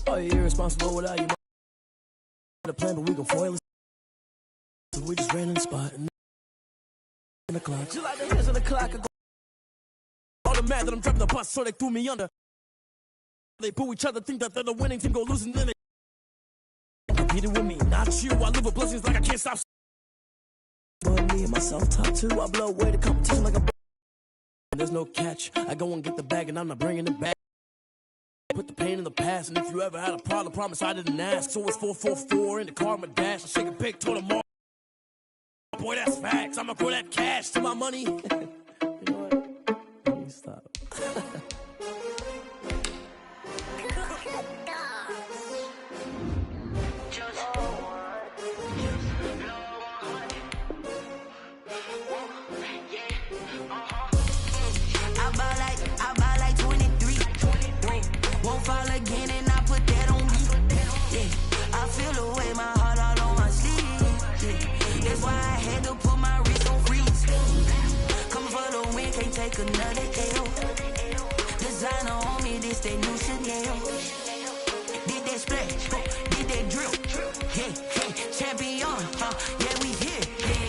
Oh, you're irresponsible without you. The plan, but we gon' foil it. So we just ran in the spot and the clock. She like the hands on the clock. All the mad that I'm driving the bus, so they threw me under. They boo each other, think that they're the winning team, go losing, then they competing with me, not you. I live with blessings like I can't stop. But me and myself top two, I blow away the competition like a. There's no catch. I go and get the bag, and I'm not bringing it back. Put the pain in the past, and if you ever had a problem, promise I didn't ask. So it's 444 in the car, my dash. I shake a big, told them all. Boy, that's facts. I'ma throw that cash to my money. You know what? Let me stop. Fall again and I put that on me. Yeah, I feel the way, my heart all on my sleeve. Yeah, that's why I had to put my wrist on freeze. Coming for the win, can't take another L. Designer on me, this that new Chanel. Did that splash, did that drill. Yeah, champion, yeah, we here.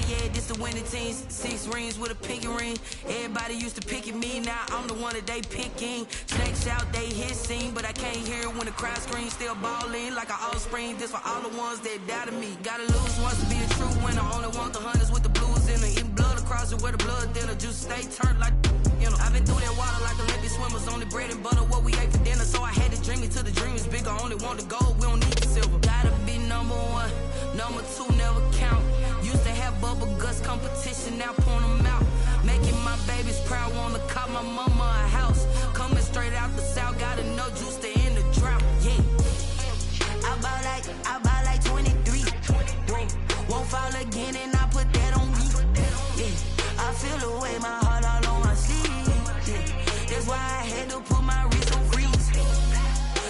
Yeah, this the winning teams. 6 rings with a pinky ring. Everybody used to pick at me, now I'm the one that they picking. Snakes out, they hissing, but I can't hear it when the crowd screams. Still balling like an offspring. This for all the ones that doubted me. Gotta lose once to be a true winner. Only want the hunters with the blues in it. Eating blood across it where the blood dinner. Juice stay turned like, you know. I've been through that water like Olympic swimmers. Only bread and butter, what we ate for dinner. So I had to dream it till the dream is bigger. Only want the gold, we don't need the silver. Gotta be number 1, number 2 never count. Used to have bubble guts competition, now point them out. Making my babies proud, wanna call my mama a house. Coming straight out the south, gotta know juice to end the drought. Yeah, I buy like 23. Won't fall again and I put that on me. Yeah, I feel the way, my heart all on my sleeve. Yeah, that's why I had to put my wrist on freeze.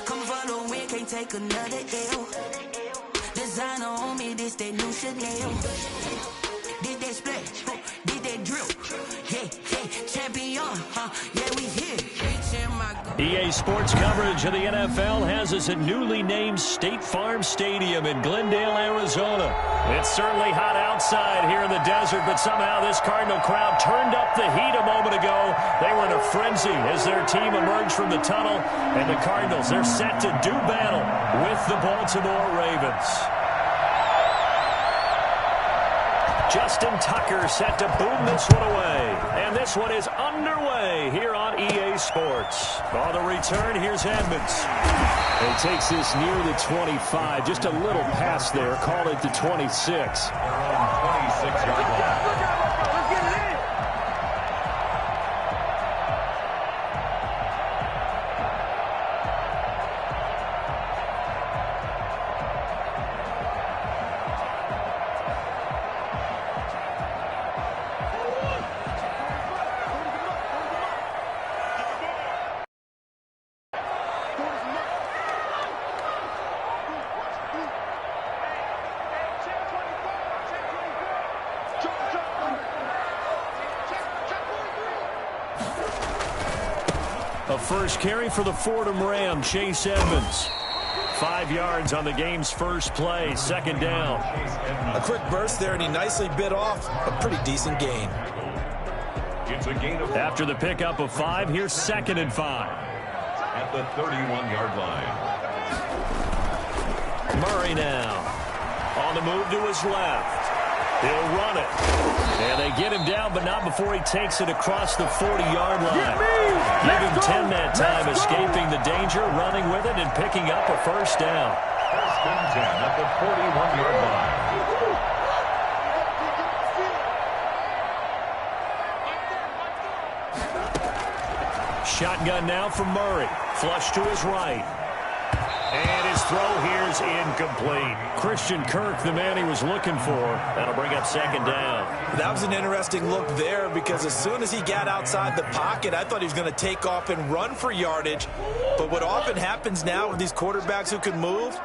Coming for the win, can't take another L. Designer on me, this that new Chanel. Did that splash, did that drill. Yeah, champion, yeah, we here. EA Sports coverage of the NFL has us at newly named State Farm Stadium in Glendale, Arizona. It's certainly hot outside here in the desert, but somehow this Cardinal crowd turned up the heat a moment ago. They were in a frenzy as their team emerged from the tunnel, and the Cardinals, they're set to do battle with the Baltimore Ravens. Justin Tucker set to boom this one away. And this one is underway here on EA Sports. On the return, here's Edmonds. He takes this near the 25. Just a little pass there. Call it the 26. 26-yard line. A first carry for the Fordham Ram, Chase Edmonds. 5 yards on the game's first play, second down. A quick burst there, and he nicely bit off a pretty decent gain. After the pickup of 5, here's 2nd and 5. At the 31-yard line. Murray now. On the move to his left. He'll run it. And they get him down, but not before he takes it across the 40-yard line. Give him 10 that time, escaping the danger, running with it, and picking up a first down. First and 10 at the 41-yard line. Shotgun now from Murray. Flush to his right. And his throw here is incomplete. Christian Kirk, the man he was looking for. That'll bring up second down. That was an interesting look there because as soon as he got outside the pocket, I thought he was going to take off and run for yardage. But what often happens now with these quarterbacks who can move,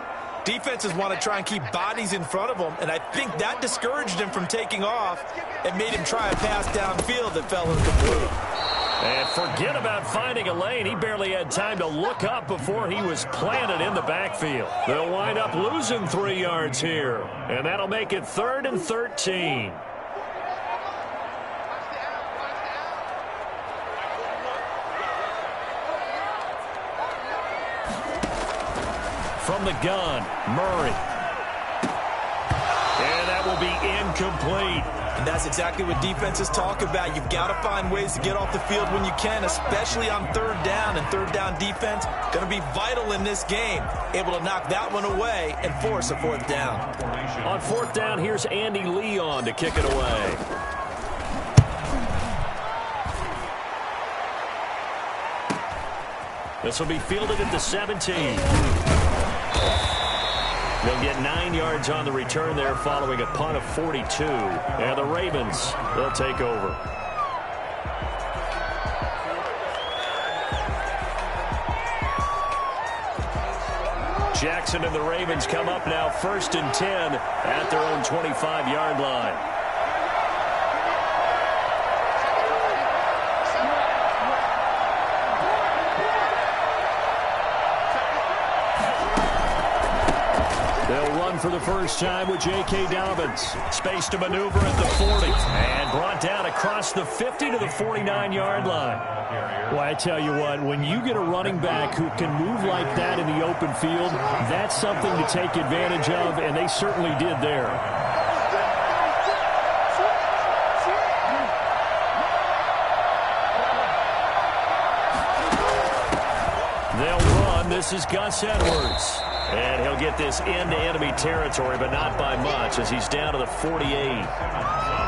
defenses want to try and keep bodies in front of them, and I think that discouraged him from taking off and made him try a pass downfield that fell incomplete. And forget about finding a lane. He barely had time to look up before he was planted in the backfield. They'll wind up losing 3 yards here. And that'll make it 3rd and 13. From the gun, Murray. And that will be incomplete. And that's exactly what defenses talk about. You've got to find ways to get off the field when you can, especially on 3rd down. And 3rd down defense going to be vital in this game. Able to knock that one away and force a 4th down. On 4th down, here's Andy Leon to kick it away. This will be fielded at the 17. They'll get 9 yards on the return there following a punt of 42. And the Ravens, they'll take over. Jackson and the Ravens come up now 1st and 10 at their own 25-yard line. They'll run for the first time with J.K. Dobbins. Space to maneuver at the 40. And brought down across the 50 to the 49-yard line. Well, I tell you what, when you get a running back who can move like that in the open field, that's something to take advantage of, and they certainly did there. They'll run. This is Gus Edwards. And he'll get this into enemy territory, but not by much, as he's down to the 48.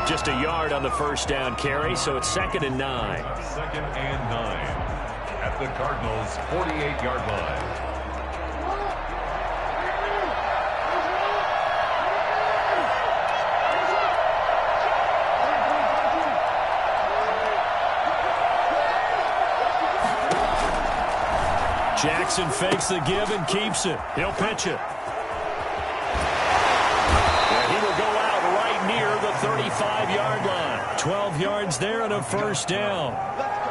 Just a yard on the first down carry, so it's 2nd and 9. 2nd and 9 at the Cardinals' 48-yard line. Jackson fakes the give and keeps it. He'll pitch it. And he will go out right near the 35-yard line. 12 yards there and a first down.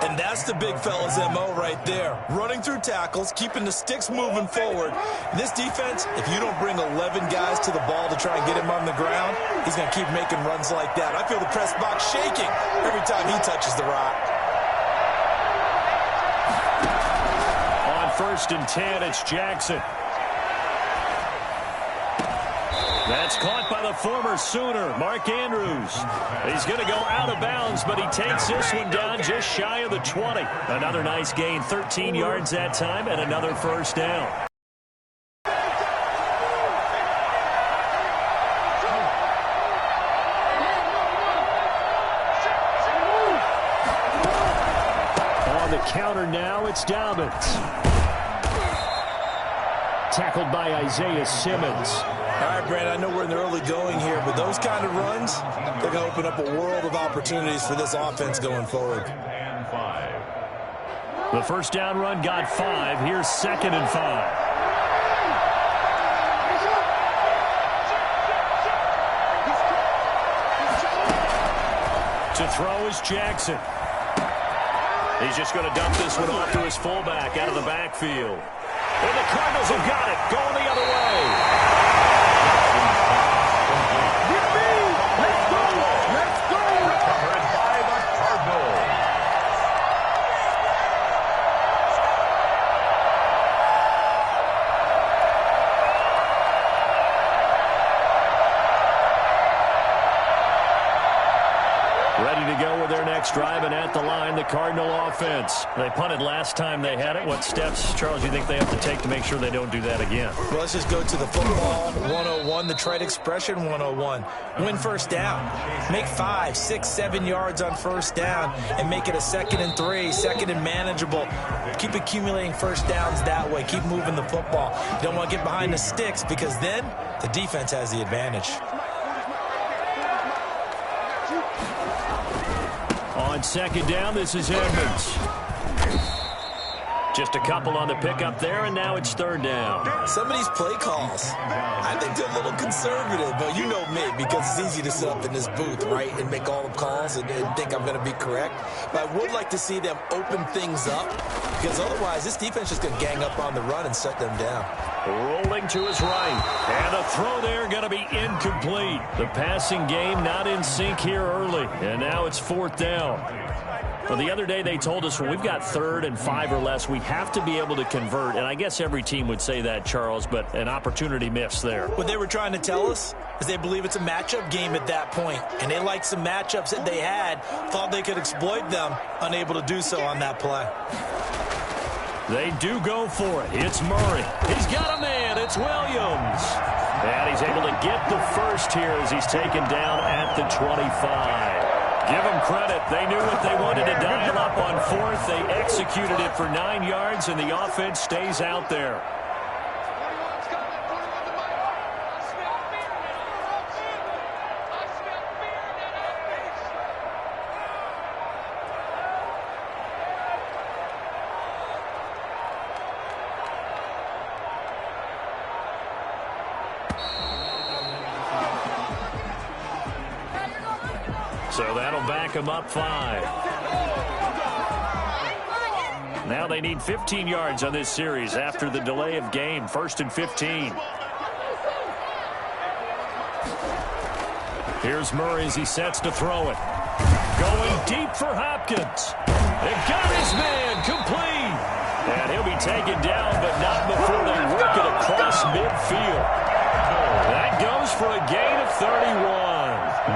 And that's the big fella's MO right there. Running through tackles, keeping the sticks moving forward. In this defense, if you don't bring 11 guys to the ball to try and get him on the ground, he's going to keep making runs like that. I feel the press box shaking every time he touches the rock. 1st and 10, it's Jackson. That's caught by the former Sooner, Mark Andrews. He's going to go out of bounds, but he takes this one down just shy of the 20. Another nice gain, 13 yards that time, and another first down. On the counter now, it's Dobbins. Tackled by Isaiah Simmons. All right, Brad, I know we're in the early going here, but those kind of runs, they're going to open up a world of opportunities for this offense going forward. The first down run got 5. Here's 2nd and 5. To throw is Jackson. He's just going to dump this one off to his fullback out of the backfield. And the Cardinals have got it, going the other way. Let's go! Recovered by the Cardinals. Ready to go with their next drive, and at the line, the Cardinal offense. They punted last time they had it. What steps, Charles, do you think they have to take to make sure they don't do that again? Well, let's just go to the football 101, the trade expression 101. Win first down. Make 5, 6, 7 yards on first down and make it a 2nd and 3, 2nd and manageable. Keep accumulating first downs that way. Keep moving the football. You don't want to get behind the sticks because then the defense has the advantage. On 2nd down, this is Edmonds. Just a couple on the pickup there, and now it's third down. Some of these play calls, I think they're a little conservative, but you know me, because it's easy to sit up in this booth, right, and make all the calls and think I'm going to be correct. But I would like to see them open things up, because otherwise this defense is going to gang up on the run and shut them down. Rolling to his right, and the throw there going to be incomplete. The passing game not in sync here early, and now it's fourth down. Well, the other day they told us when we've got 3rd and 5 or less, we have to be able to convert. And I guess every team would say that, Charles, but an opportunity missed there. What they were trying to tell us is they believe it's a matchup game at that point. And they liked some matchups that they had, thought they could exploit them, unable to do so on that play. They do go for it. It's Murray. He's got a man. It's Williams. And he's able to get the first here as he's taken down at the 25. Give them credit. They knew what they wanted to dial up on 4th. They executed it for 9 yards, and the offense stays out there. So that'll back them up 5. Now they need 15 yards on this series after the delay of game. 1st and 15. Here's Murray as he sets to throw it. Going deep for Hopkins. They've got his man complete. And he'll be taken down, but not before they work it across midfield. That goes for a gain of 31.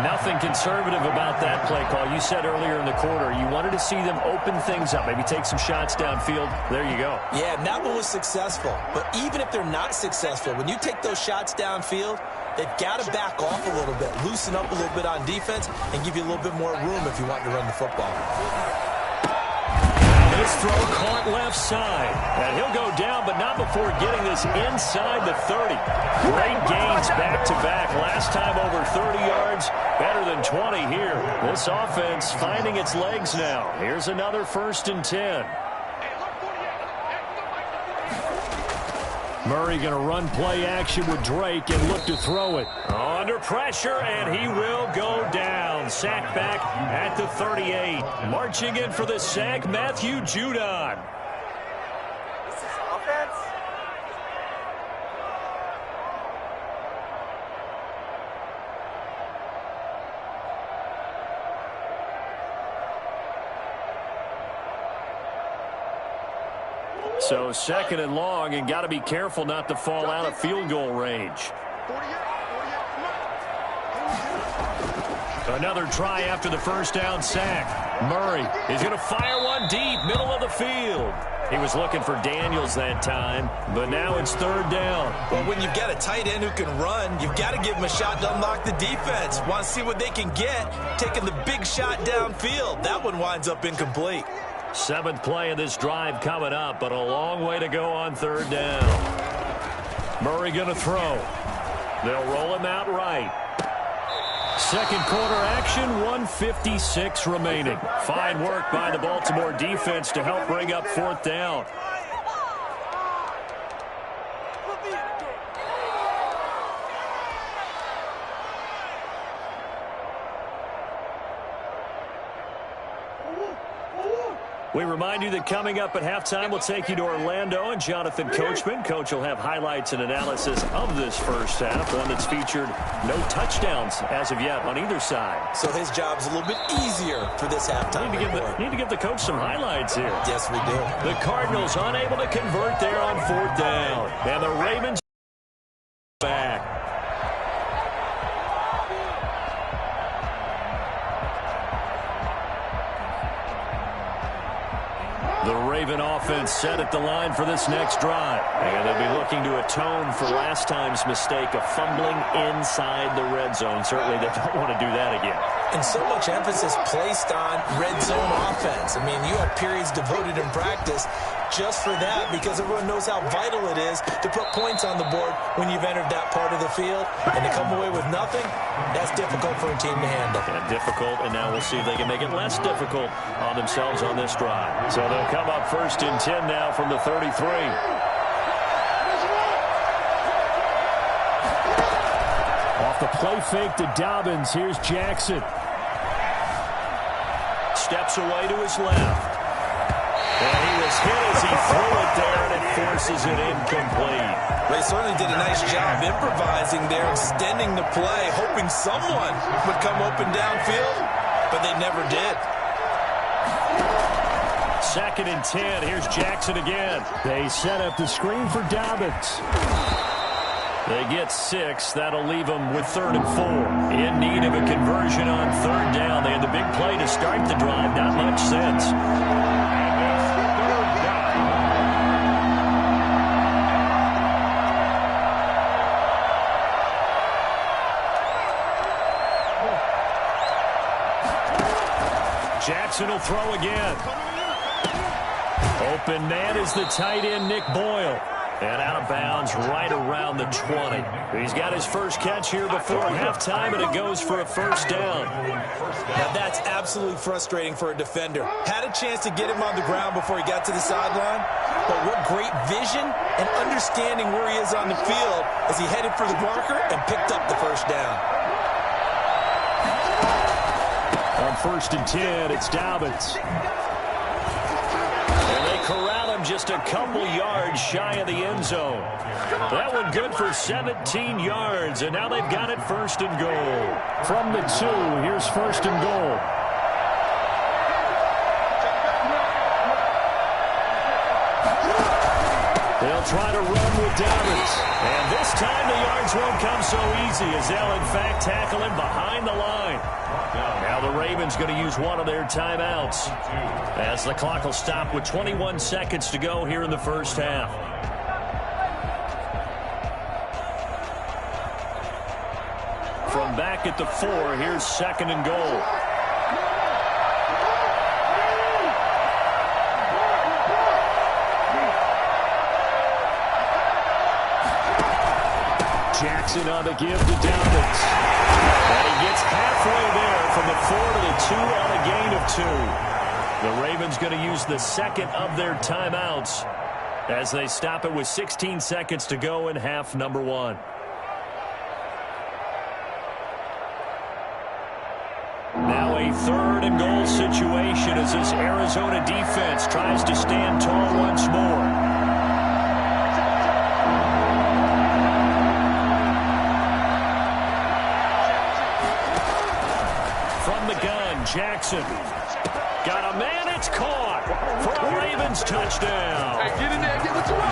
Nothing conservative about that play call. You said earlier in the quarter you wanted to see them open things up, maybe take some shots downfield. There you go. Yeah, and that one was successful. But even if they're not successful, when you take those shots downfield, they've got to back off a little bit, loosen up a little bit on defense, and give you a little bit more room if you want to run the football. This throw caught left side. And he'll go down, but not before getting this inside the 30. Great gains back-to-back. Last time over 30 yards, better than 20 here. This offense finding its legs now. Here's another 1st and 10. Murray going to run play action with Drake and look to throw it. Under pressure, and he will go down. Sack back at the 38. Marching in for the sack, Matthew Judon. This is offense? So 2nd and long, and got to be careful not to fall out of field goal range. Another try after the 1st down sack. Murray is going to fire one deep, middle of the field. He was looking for Daniels that time, but now it's 3rd down. Well, when you've got a tight end who can run, you've got to give him a shot to unlock the defense. Want to see what they can get, taking the big shot downfield. That one winds up incomplete. 7th play of this drive coming up, but a long way to go on 3rd down. Murray going to throw. They'll roll him out right. 2nd quarter action, 1:56 remaining. Fine work by the Baltimore defense to help bring up 4th down. We remind you that coming up at halftime, we'll take you to Orlando and Jonathan Coachman. Coach will have highlights and analysis of this first half, one that's featured no touchdowns as of yet on either side. So his job's a little bit easier for this halftime. Need to give the coach some highlights here. Yes, we do. The Cardinals unable to convert there on 4th down. And the Ravens back. The Raven offense set at the line for this next drive. And they'll be looking to atone for last time's mistake of fumbling inside the red zone. Certainly they don't want to do that again. And so much emphasis placed on red zone offense. I mean, you have periods devoted in practice just for that, because everyone knows how vital it is to put points on the board when you've entered that part of the field. And to come away with nothing, that's difficult for a team to handle. Yeah, difficult, and now we'll see if they can make it less difficult on themselves on this drive. So they'll come up 1st and 10 now from the 33. Off the play fake to Dobbins. Here's Jackson. Steps away to his left. And he was hit as he threw it there, and it forces it incomplete. They certainly did a nice job improvising there, extending the play, hoping someone would come open downfield, but they never did. 2nd and 10. Here's Jackson again. They set up the screen for Dobbins. They get 6. That'll leave them with 3rd and 4. In need of a conversion on 3rd down. They had the big play to start the drive. Not much sense. Jackson will throw again. Open man is the tight end, Nick Boyle. And out of bounds right around the 20. He's got his first catch here before halftime, and it goes for a 1st down. Now that's absolutely frustrating for a defender. Had a chance to get him on the ground before he got to the sideline, but what great vision and understanding where he is on the field as he headed for the marker and picked up the 1st down. On 1st and 10, it's Dobbins. And they corral him just a couple yards shy of the end zone. That one good for 17 yards, and now they've got it 1st and goal. From the 2, here's 1st and goal. They'll try to run with Dobbins. And this time the yards won't come so easy as they'll, in fact, tackle him behind the line. Now the Ravens going to use one of their timeouts as the clock will stop with 21 seconds to go here in the 1st half. From back at the 4, here's 2nd and goal. Jackson on the give to Dobbins. And he gets halfway there from the 4 to the 2 on a gain of 2. The Ravens going to use the 2nd of their timeouts as they stop it with 16 seconds to go in half number 1. Now a 3rd and goal situation as this Arizona defense tries to stand tall once more. Jackson got a man. It's caught for a Ravens touchdown.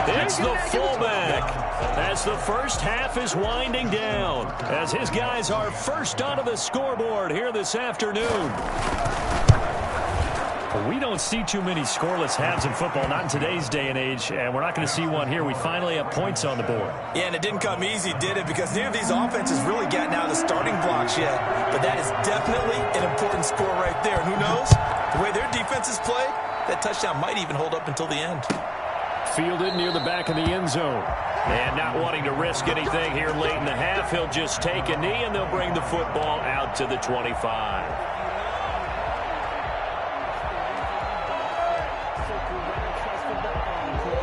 It's the fullback as the 1st half is winding down as his guys are first onto the scoreboard here this afternoon. We don't see too many scoreless halves in football, not in today's day and age, and we're not going to see one here. We finally have points on the board. Yeah, and it didn't come easy, did it? Because neither of these offenses really gotten out of the starting blocks yet. But that is definitely an important score right there. And who knows? The way their defenses played, that touchdown might even hold up until the end. Fielded near the back of the end zone. And not wanting to risk anything here late in the half, he'll just take a knee, and they'll bring the football out to the 25.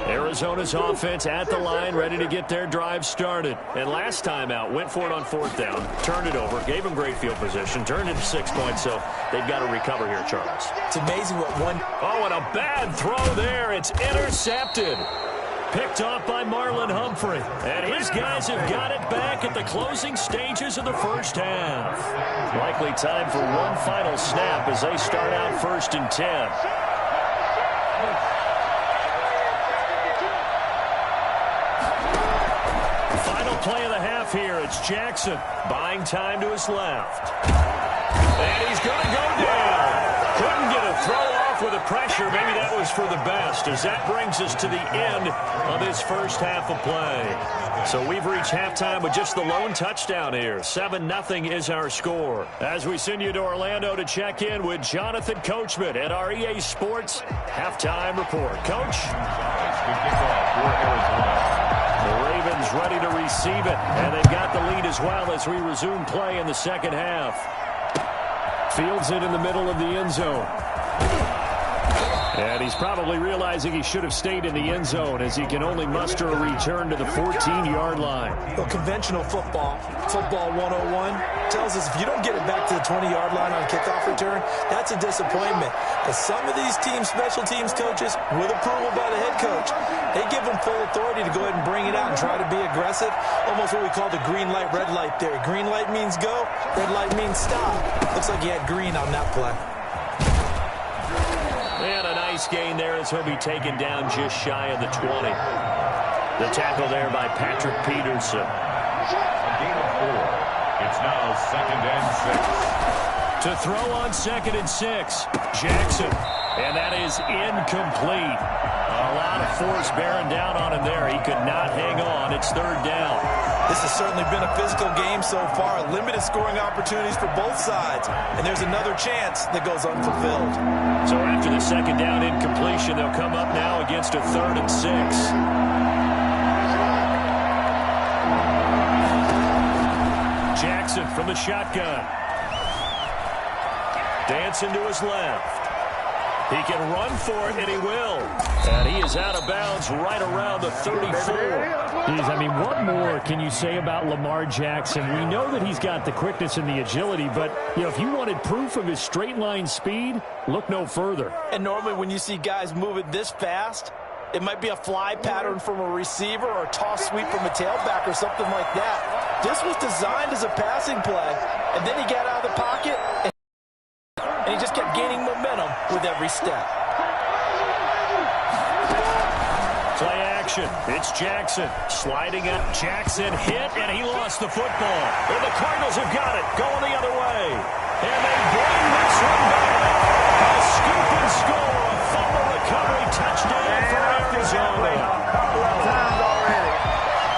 Arizona's offense at the line, ready to get their drive started. And last time out, went for it on 4th down, turned it over, gave them great field position, turned it to 6 points, so they've got to recover here, Charles. It's amazing what one... Oh, and a bad throw there. It's intercepted. Picked off by Marlon Humphrey. And his guys have got it back at the closing stages of the 1st half. Likely time for one final snap as they start out 1st and 10. Play of the half here. It's Jackson buying time to his left. And he's going to go down. Couldn't get a throw off with the pressure. Maybe that was for the best as that brings us to the end of this 1st half of play. So we've reached halftime with just the lone touchdown here. 7-0 is our score. As we send you to Orlando to check in with Jonathan Coachman at our EA Sports Halftime Report. Coach? the kickoff for Arizona. The Ravens ready to receive it, and they've got the lead as well as we resume play in the second half. Fields it in the middle of the end zone. And he's probably realizing he should have stayed in the end zone as he can only muster a return to the 14-yard line. Well, conventional football 101, tells us if you don't get it back to the 20-yard line on kickoff return, that's a disappointment. But some of these teams, special teams coaches, with approval by the head coach, they give them full authority to go ahead and bring it out and try to be aggressive, almost what we call the green light, red light theory. Green light means go, red light means stop. Looks like he had green on that play. And a nice gain there as he'll be taken down just shy of the 20. The tackle there by Patrick Peterson. A gain of 4. It's now 2nd and 6. To throw on 2nd and 6, Jackson. And that is incomplete. A lot of force bearing down on him there. He could not hang on. It's 3rd down. This has certainly been a physical game so far. Limited scoring opportunities for both sides. And there's another chance that goes unfulfilled. So after the 2nd down incompletion, they'll come up now against a 3rd and 6. Jackson from the shotgun. Dancing to his left. He can run for it, and he will. And he is out of bounds right around the 34. Geez, I mean, what more can you say about Lamar Jackson? We know that he's got the quickness and the agility, but, you know, if you wanted proof of his straight-line speed, look no further. And normally when you see guys moving this fast, it might be a fly pattern from a receiver or a toss sweep from a tailback or something like that. This was designed as a passing play, and then he got out of the pocket, and he just kept gaining momentum with every step. Play action. It's Jackson. Sliding up. Jackson hit, and he lost the football. And the Cardinals have got it. Going the other way. And they bring this one back. A scoop and score. A fumble recovery touchdown for Arizona.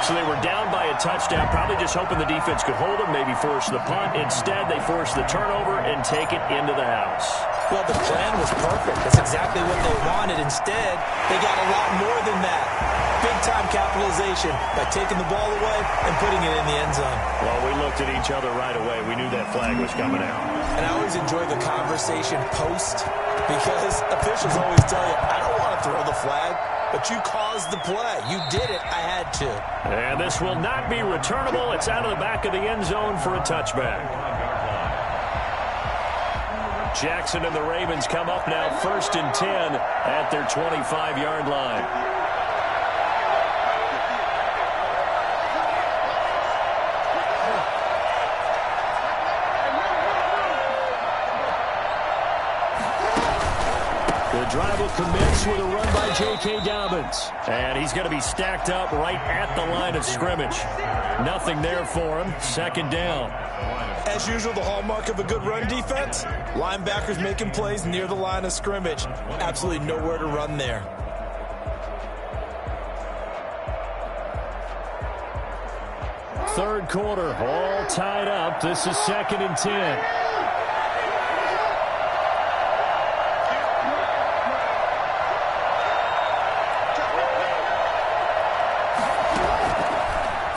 So they were down by a touchdown, probably just hoping the defense could hold them, maybe force the punt. Instead, they forced the turnover and take it into the house. Well, the plan was perfect. That's exactly what they wanted. Instead, they got a lot more than that. Big-time capitalization by taking the ball away and putting it in the end zone. Well, we looked at each other right away. We knew that flag was coming out. And I always enjoy the conversation post because officials always tell you, I don't want to throw the flag. But you caused the play. You did it. I had to. And this will not be returnable. It's out of the back of the end zone for a touchback. Jackson and the Ravens come up now 1st and 10 at their 25-yard line. The drive will commence with a run by J.K. Dobbins. And he's going to be stacked up right at the line of scrimmage. Nothing there for him. 2nd down. As usual, the hallmark of a good run defense, linebackers making plays near the line of scrimmage. Absolutely nowhere to run there. Third quarter, all tied up. This is 2nd and 10.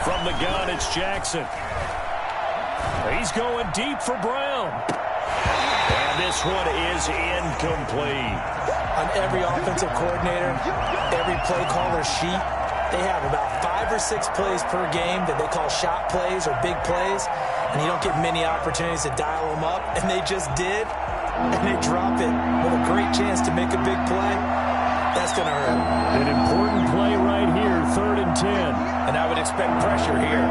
From the gun, it's Jackson. He's going deep for Brown. And this one is incomplete. On every offensive coordinator, every play caller sheet, they have about 5 or 6 plays per game that they call shot plays or big plays, and you don't get many opportunities to dial them up, and they just did, and they drop it with a great chance to make a big play. That's going to hurt. An important play right here, 3rd and 10. And I would expect pressure here.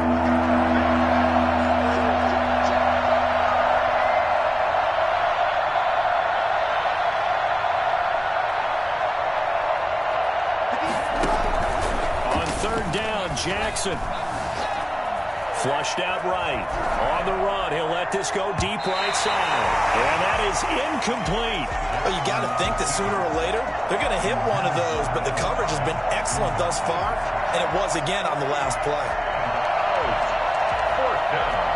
On 3rd down, Jackson. Flushed out right. On the run, he'll let this go deep right side. And that is incomplete. Well, you got to think that sooner or later, they're going to hit one of those, but the coverage has been excellent thus far, and it was again on the last play. 4th down.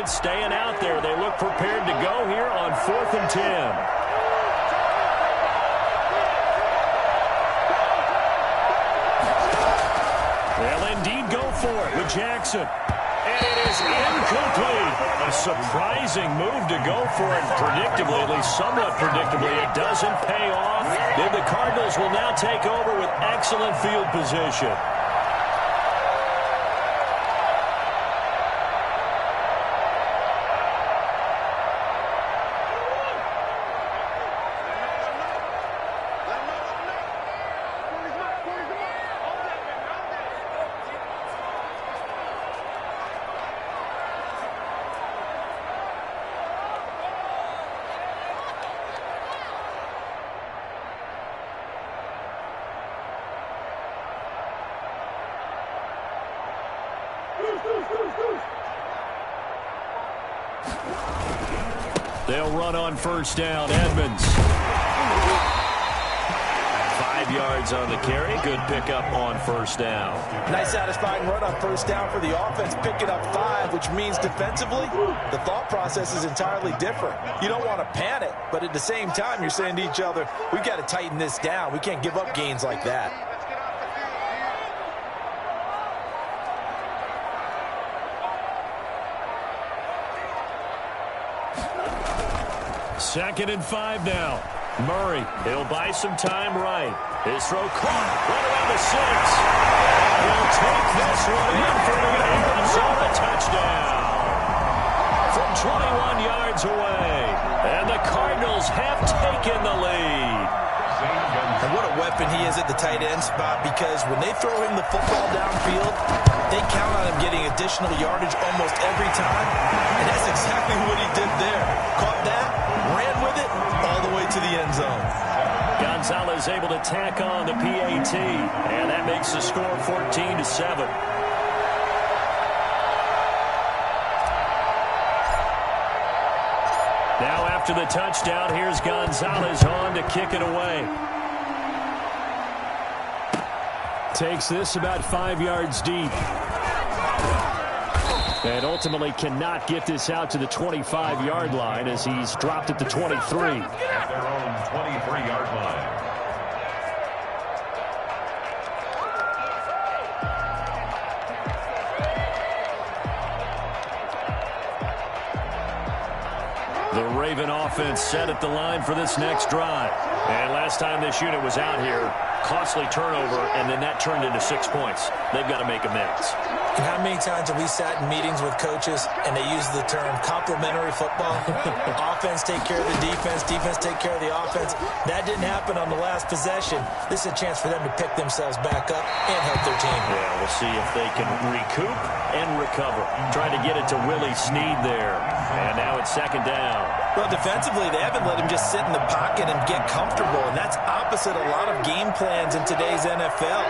defense staying out there. They look prepared to go here on 4th and 10. They'll indeed go for it with Jackson. And it is incomplete. A surprising move to go for it. Predictably, at least somewhat predictably, it doesn't pay off. Then the Cardinals will now take over with excellent field position. They'll run on first down. Edmonds. 5 yards on the carry. Good pickup on first down. Nice satisfying run on first down for the offense. Picking up 5, which means defensively, the thought process is entirely different. You don't want to panic, but at the same time, you're saying to each other, we've got to tighten this down. We can't give up gains like that. Second and 5 now. Murray, he'll buy some time right. His throw caught right around the 6. He'll take this one in for the Arizona touchdown. From 21 yards away. And the Cardinals have taken the lead. And what a weapon he is at the tight end spot, because when they throw him the football downfield, they count on him getting additional yardage almost every time. And that's exactly what he did there. Caught that, ran with it, all the way to the end zone. Gonzalez able to tack on the PAT, and that makes the score 14-7. Now after the touchdown, here's Gonzalez on to kick it away. Takes this about 5 yards deep. And ultimately cannot get this out to the 25-yard line as he's dropped at the 23. At their own 23-yard line. The Raven offense set at the line for this next drive. And last time this unit was out here, costly turnover, and then that turned into 6 points. They've got to make amends. And how many times have we sat in meetings with coaches and they use the term complementary football? Offense take care of the defense, defense take care of the offense. That didn't happen on the last possession. This is a chance for them to pick themselves back up and help their team. Yeah, we'll see if they can recoup and recover. Trying to get it to Willie Snead there. And now it's second down. Well, defensively, they haven't let him just sit in the pocket and get comfortable, and that's opposite a lot of game plans in today's NFL.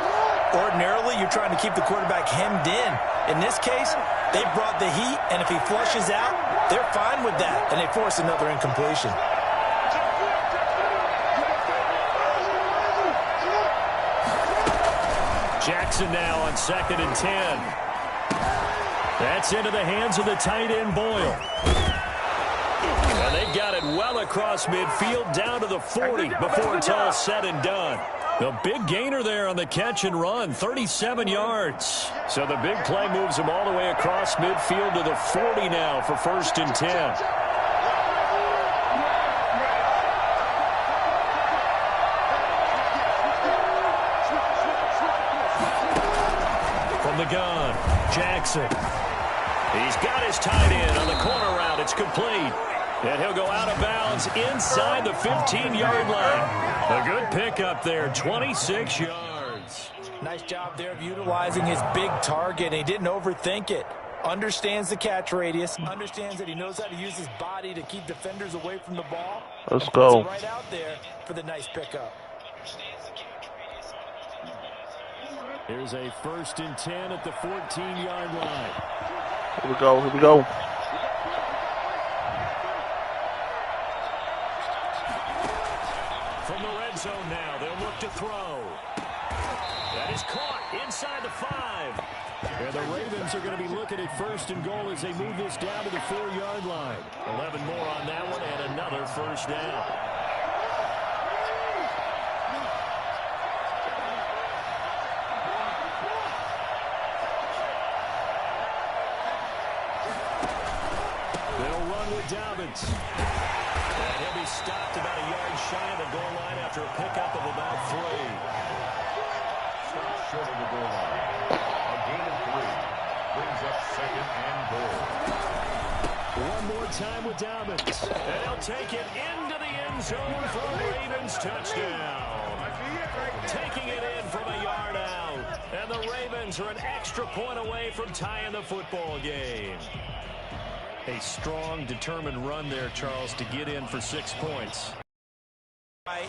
Ordinarily, you're trying to keep the quarterback hemmed in. In this case, they brought the heat, and if he flushes out, they're fine with that, and they force another incompletion. Jackson now on second and 10. That's into the hands of the tight end, Boyle. And they've got it well across midfield down to the 40 before it's all said and done. The big gainer there on the catch and run, 37 yards. So the big play moves him all the way across midfield to the 40 now for first and 10. From the gun, Jackson. He's got his tight end on the corner route. It's complete. And he'll go out of bounds inside the 15-yard line. A good pickup there, 26 yards. Nice job there of utilizing his big target. He didn't overthink it. Understands the catch radius. Understands that he knows how to use his body to keep defenders away from the ball. Let's go. Right out there for the nice pickup. Here's a first and 10 at the 14-yard line. Here we go. Here we go. From the red zone now, they'll look to throw. That is caught inside the 5. And the Ravens are going to be looking at 1st and goal as they move this down to the 4-yard line. 11 more on that one and another first down. They'll run with Dobbins. And he'll be stopped about a yard shy of the goal line after a pickup of about 3. Short of the goal line. A gain of 3. Brings up 2nd and goal. One more time with Dobbins. And he'll take it into the end zone for a Ravens touchdown. Taking it in from a yard out. And the Ravens are an extra point away from tying the football game. A strong, determined run there, Charles, to get in for 6 points.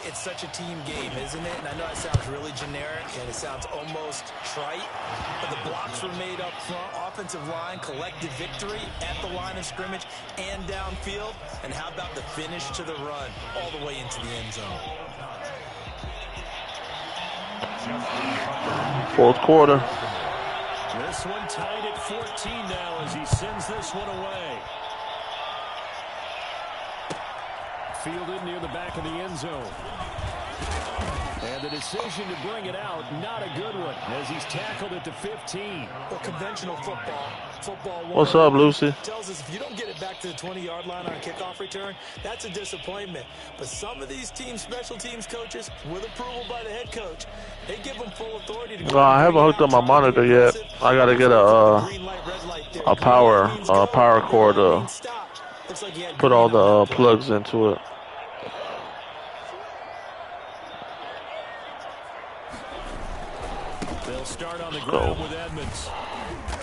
It's such a team game, isn't it? And I know it sounds really generic and it sounds almost trite, but the blocks were made up front. Offensive line collected victory at the line of scrimmage and downfield. And how about the finish to the run all the way into the end zone? 4th quarter. This one tied at 14 now as he sends this one away. Fielded near the back of the end zone. And the decision to bring it out, not a good one, as he's tackled at the 15. Well, conventional football. What's up, Lucy? Tells us if you don't get it back to the 20-yard line on a kickoff return, that's a disappointment. But some of these teams, special teams coaches, with approval by the head coach, they give them full authority to go. I haven't hooked up my monitor yet. I gotta get a power cord to put all the plugs into it. They'll start on the ground with Edmonds.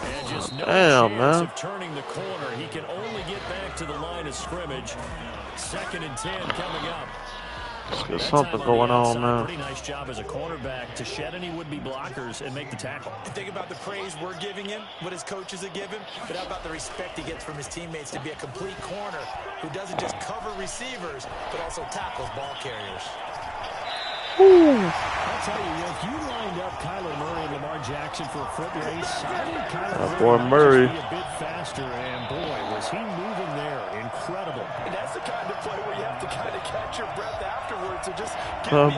And just no Damn, chance man. of turning the corner. He can only get back to the line of scrimmage. 2nd and 10 coming up. There's something going on, man. Pretty nice job as a cornerback to shed any would-be blockers and make the tackle. Think about the praise we're giving him, what his coaches are giving, but how about the respect he gets from his teammates to be a complete corner who doesn't just cover receivers, but also tackles ball carriers. I'll tell you, if you lined up Kyler Murray and Lamar Jackson for a foot race, I think Kyler Murray might just be a bit faster, and boy, was he moving there. Incredible. And that's the kind of play where you have to kind of catch your breath afterwards and just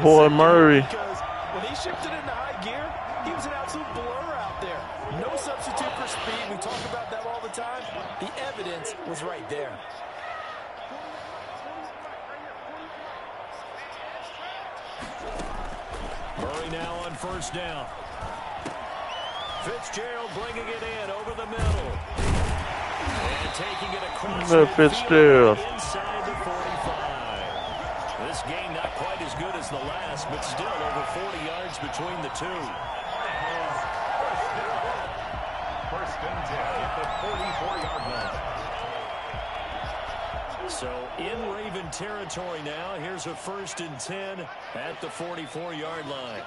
Boy Murray. Because when he shifted into high gear, he was an absolute blur out there. No substitute for speed. We talk about that all the time. The evidence was right there. Murray now on 1st down. Fitzgerald bringing it in over the middle. And taking it across Fitzgerald. Inside the 45. This game not quite as good as the last, but still over 40 yards between the two. 1st and 10 at the 44-yard line. So in Raven territory now. Here's a 1st and 10 at the 44-yard line.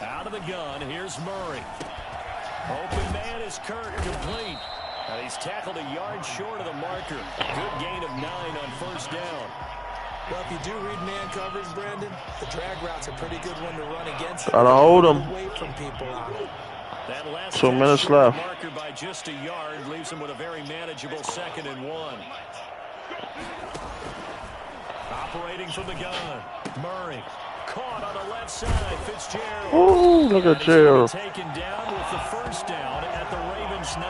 Out of the gun, here's Murray. Open man is Kirk, complete. And he's tackled a yard short of the marker. Good gain of 9 on 1st down. Well, if you do read man coverage, Brandon, the drag route's a pretty good one to run against. Gotta hold him. Away from people on it. That last 2 minutes left. Marker by just a yard leaves him with a very manageable 2nd and 1. Operating from the gun, Murray caught on the left side. Fitzgerald. Ooh, look at Gerald. Taken down with the 1st down at the Ravens 19.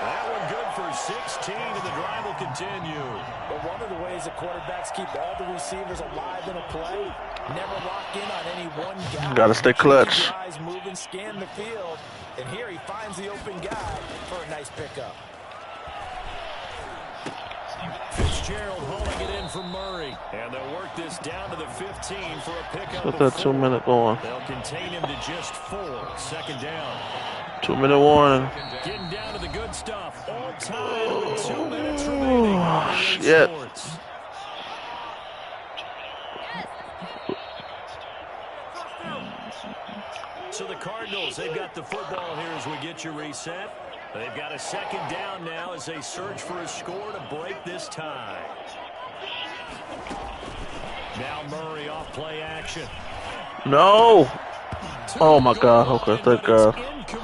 That one good for 16, and the drive will continue. But one of the ways the quarterbacks keep all the receivers alive in a play, never lock in on any one guy. Gotta stay clutch. Guys move and scan the field, and here he finds the open guy for a nice pickup. Fitzgerald hauling it in for Murray. And they'll work this down to the 15 for a pickup. Let that 2 minute going. They'll contain him to just 4. 2nd down. 2 minute warning. Getting down to the good stuff. All time with 2 minutes remaining. Shit. So the Cardinals, they've got the football here as we get you reset. They've got a 2nd down now as they search for a score to break this tie. Now Murray off play action. No. Oh my God. Okay, thank God. Incomplete.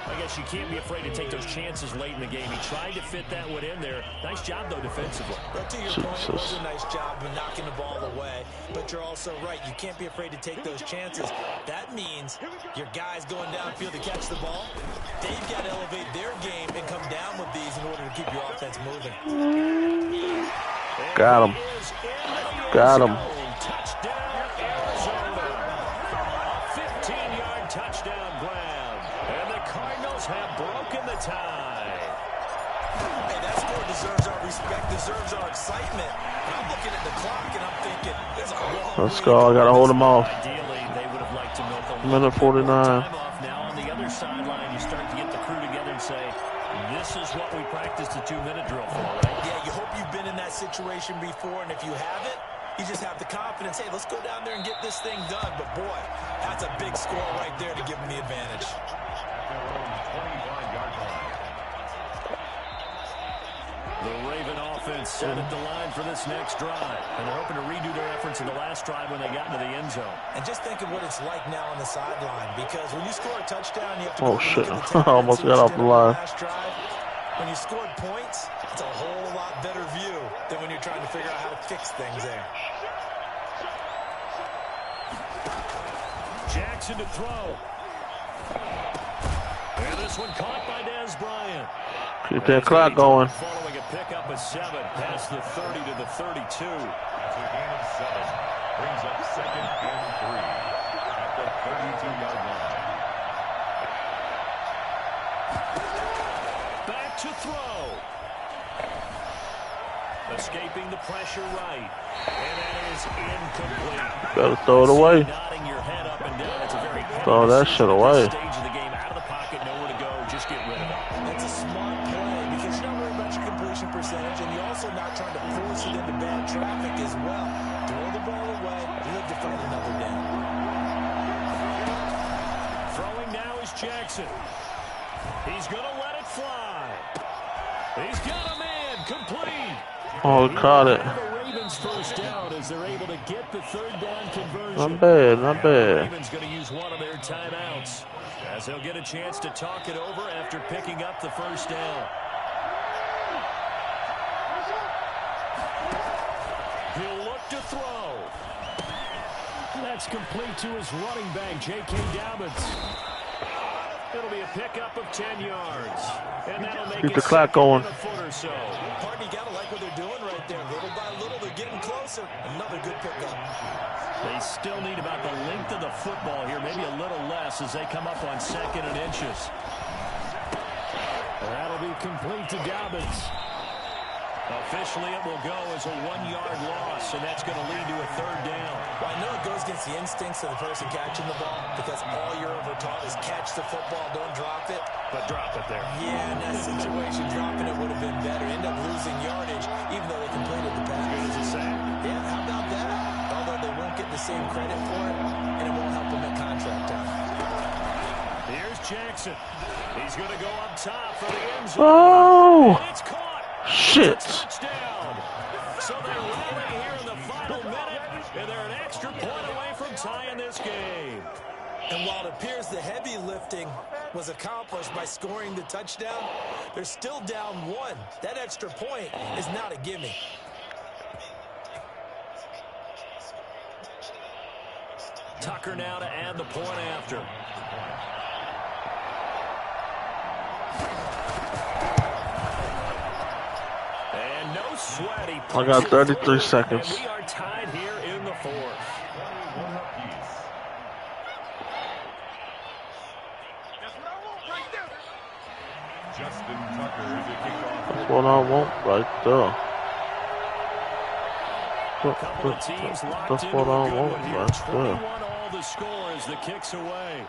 I guess you can't be afraid to take those chances late in the game. He tried to fit that one in there. Nice job, though, defensively. But to your point, it was a nice job of knocking the ball away. But you're also right. You can't be afraid to take those chances. That means your guys going downfield to catch the ball, they've got to elevate their game and come down with these in order to keep your offense moving. Got him. Got him. Touchdown, Arizona. A 15-yard touchdown grab. And the Cardinals have broken the tie. Hey, that score deserves our respect, deserves our excitement. And I'm looking at the clock and I'm thinking, there's a long Let's go. I got to hold him off. Ideally, they would have liked to milk a Minute 49. time off. Now on the other sideline, you start to get the crew together and say, this is what we practiced the 2-minute drill for, right? Yeah, you hope you've been in that situation before, and if you haven't, you just have the confidence, hey, let's go down there and get this thing done. But, boy, that's a big score right there to give them the advantage. The Raven offense set at the line for this next drive. And they're hoping to redo their efforts in the last drive when they got into the end zone. And just think of what it's like now on the sideline, because when you score a touchdown, you have to Oh, shit. I almost got off the line. When you scored points, it's a whole lot better view than when you're trying to figure out how to fix things there. Jackson to throw. And this one caught by Dez Bryant. Keep that clock going. Following a pickup of 7 past the 30 to the 32. That's a gain of 7. Brings up 2nd and 3 at the 32-yard line. Back to throw. Escaping the pressure right. And that is incomplete. Better throw it away. Nodding your head up and down. It's a very Throw that shit away. stage of the game, out of the pocket, nowhere to go. Just get rid of it. That's a smart play because you're not worried about your completion percentage, and you're also not trying to force it into bad traffic as well. Throw the ball away, live to fight another down. Throwing now is Jackson. He's going to let it fly. He's got a man complete. Oh, he caught it. The Ravens first down as they're able to get the 3rd down conversion. Not bad, not The bad. Ravens going to use one of their timeouts as they'll get a chance to talk it over after picking up the 1st down. He'll look to throw. That's complete to his running back, J.K. Dobbins. It'll be a pickup of 10 yards. And that'll make Keep it the clock going. a foot or so. Partner, you got to like what they're doing right there. Little by little, they're getting closer. Another good pickup. They still need about the length of the football here, maybe a little less as they come up on 2nd and inches. That'll be complete to Dobbins. Officially, it will go as a 1-yard loss, and that's going to lead to a 3rd down. Well, I know it goes against the instincts of the person catching the ball because all you're ever taught is catch the football, don't drop it. But drop it there. Yeah, in that situation, dropping it would have been better. End up losing yardage, even though they completed the pass. Good as a sack. Yeah, how about that? Although they won't get the same credit for it, and it won't help them at contract time. Here's Jackson. He's going to go up top for the end zone. Oh, And it's caught. shit. Touchdown. So they rally here in the final minute, and they're an extra point away from tying this game. And while it appears the heavy lifting was accomplished by scoring the touchdown, they're still down 1. That extra point is not a gimme. Tucker now to add the point after. And no sweat. He I got 33 seconds. And we are tied here in the 4th. Justin Tucker is a kickoff. That's what I want right there. Couple of teams locked That's into what a I good want one here. right 21 there. all the score as the kick's away.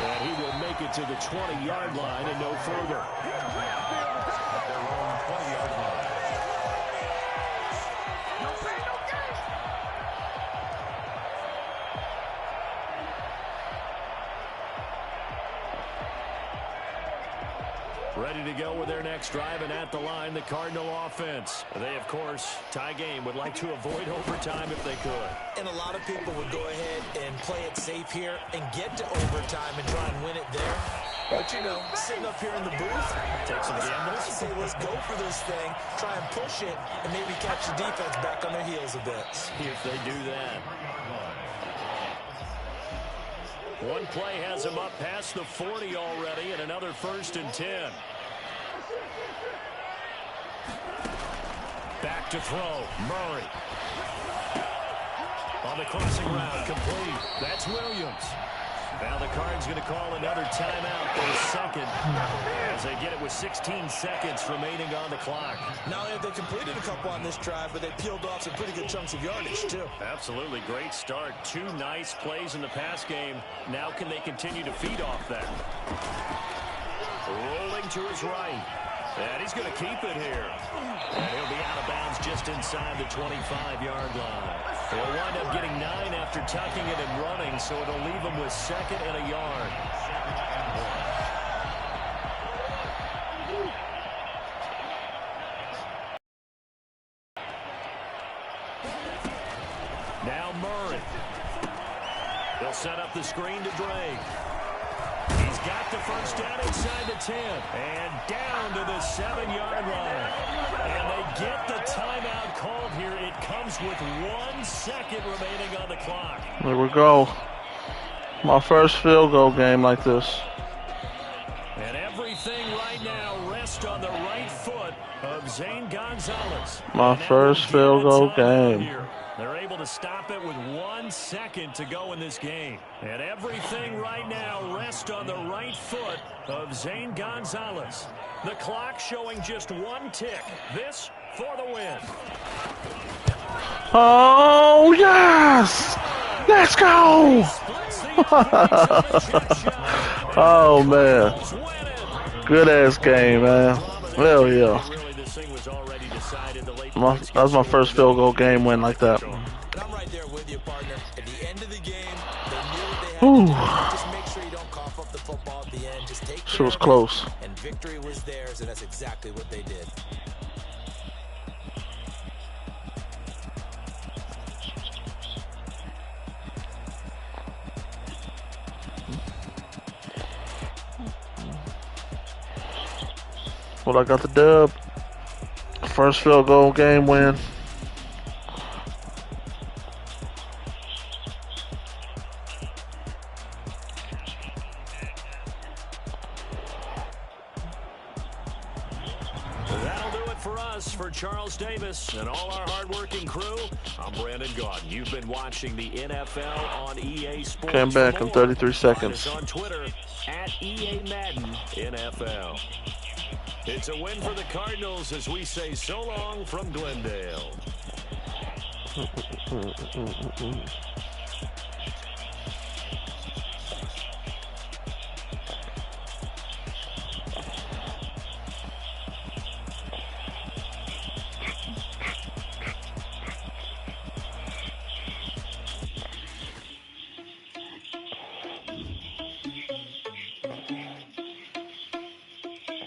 And he will make it to the 20-yard line and no further. At their own 20-yard line. Ready to go with their next drive, and at the line, the Cardinal offense. They, of course, tie game, would like to avoid overtime if they could. And a lot of people would go ahead and play it safe here and get to overtime and try and win it there. But, you know, sitting up here in the booth, take some gambles. I say let's go for this thing, try and push it, and maybe catch the defense back on their heels a bit. If they do that. One play has him up past the 40 already, and another 1st and 10. Back to throw. Murray. On the crossing route, complete. That's Williams. Now the Cards going to call another timeout, their second, as they get it with 16 seconds remaining on the clock. Not only have they completed a couple on this drive, but they peeled off some pretty good chunks of yardage, too. Absolutely. Great start. 2 nice plays in the pass game. Now can they continue to feed off that? Rolling to his right. And he's going to keep it here. And he'll be out of bounds just inside the 25-yard line. He'll wind up getting 9 after tucking it and running, so it'll leave him with 2nd and a yard. Now Murray. They'll set up the screen to Drake. He's got the first down inside the 10. And down to the 7-yard line. And they get the timeout called here. It comes with 1 second remaining on the clock. There we go. My first field goal game like this. And everything right now rests on the right foot of Zane Gonzalez. My first field goal game. Here. They're able to stop it with 1 second to go in this game. And everything right now rests on the right foot of Zane Gonzalez. The clock showing just 1 tick. This for the win. Oh, yes! Let's go! Oh, man. Good-ass game, man. Hell yeah. That was my first field goal game win like that. And I'm right there with you, partner. At the end of the game, they knew what they had to do. Just make sure you don't cough up the football at the end. Just take Shit was close. And victory was theirs, and that's exactly what they did. Well, I got the dub. First field goal game win. That'll do it for us. For Charles Davis and all our hardworking crew, I'm Brandon Gaudin. You've been watching the NFL on EA Sports. Came back in 33 seconds. Find us on Twitter at EA Madden NFL. It's a win for the Cardinals as we say so long from Glendale.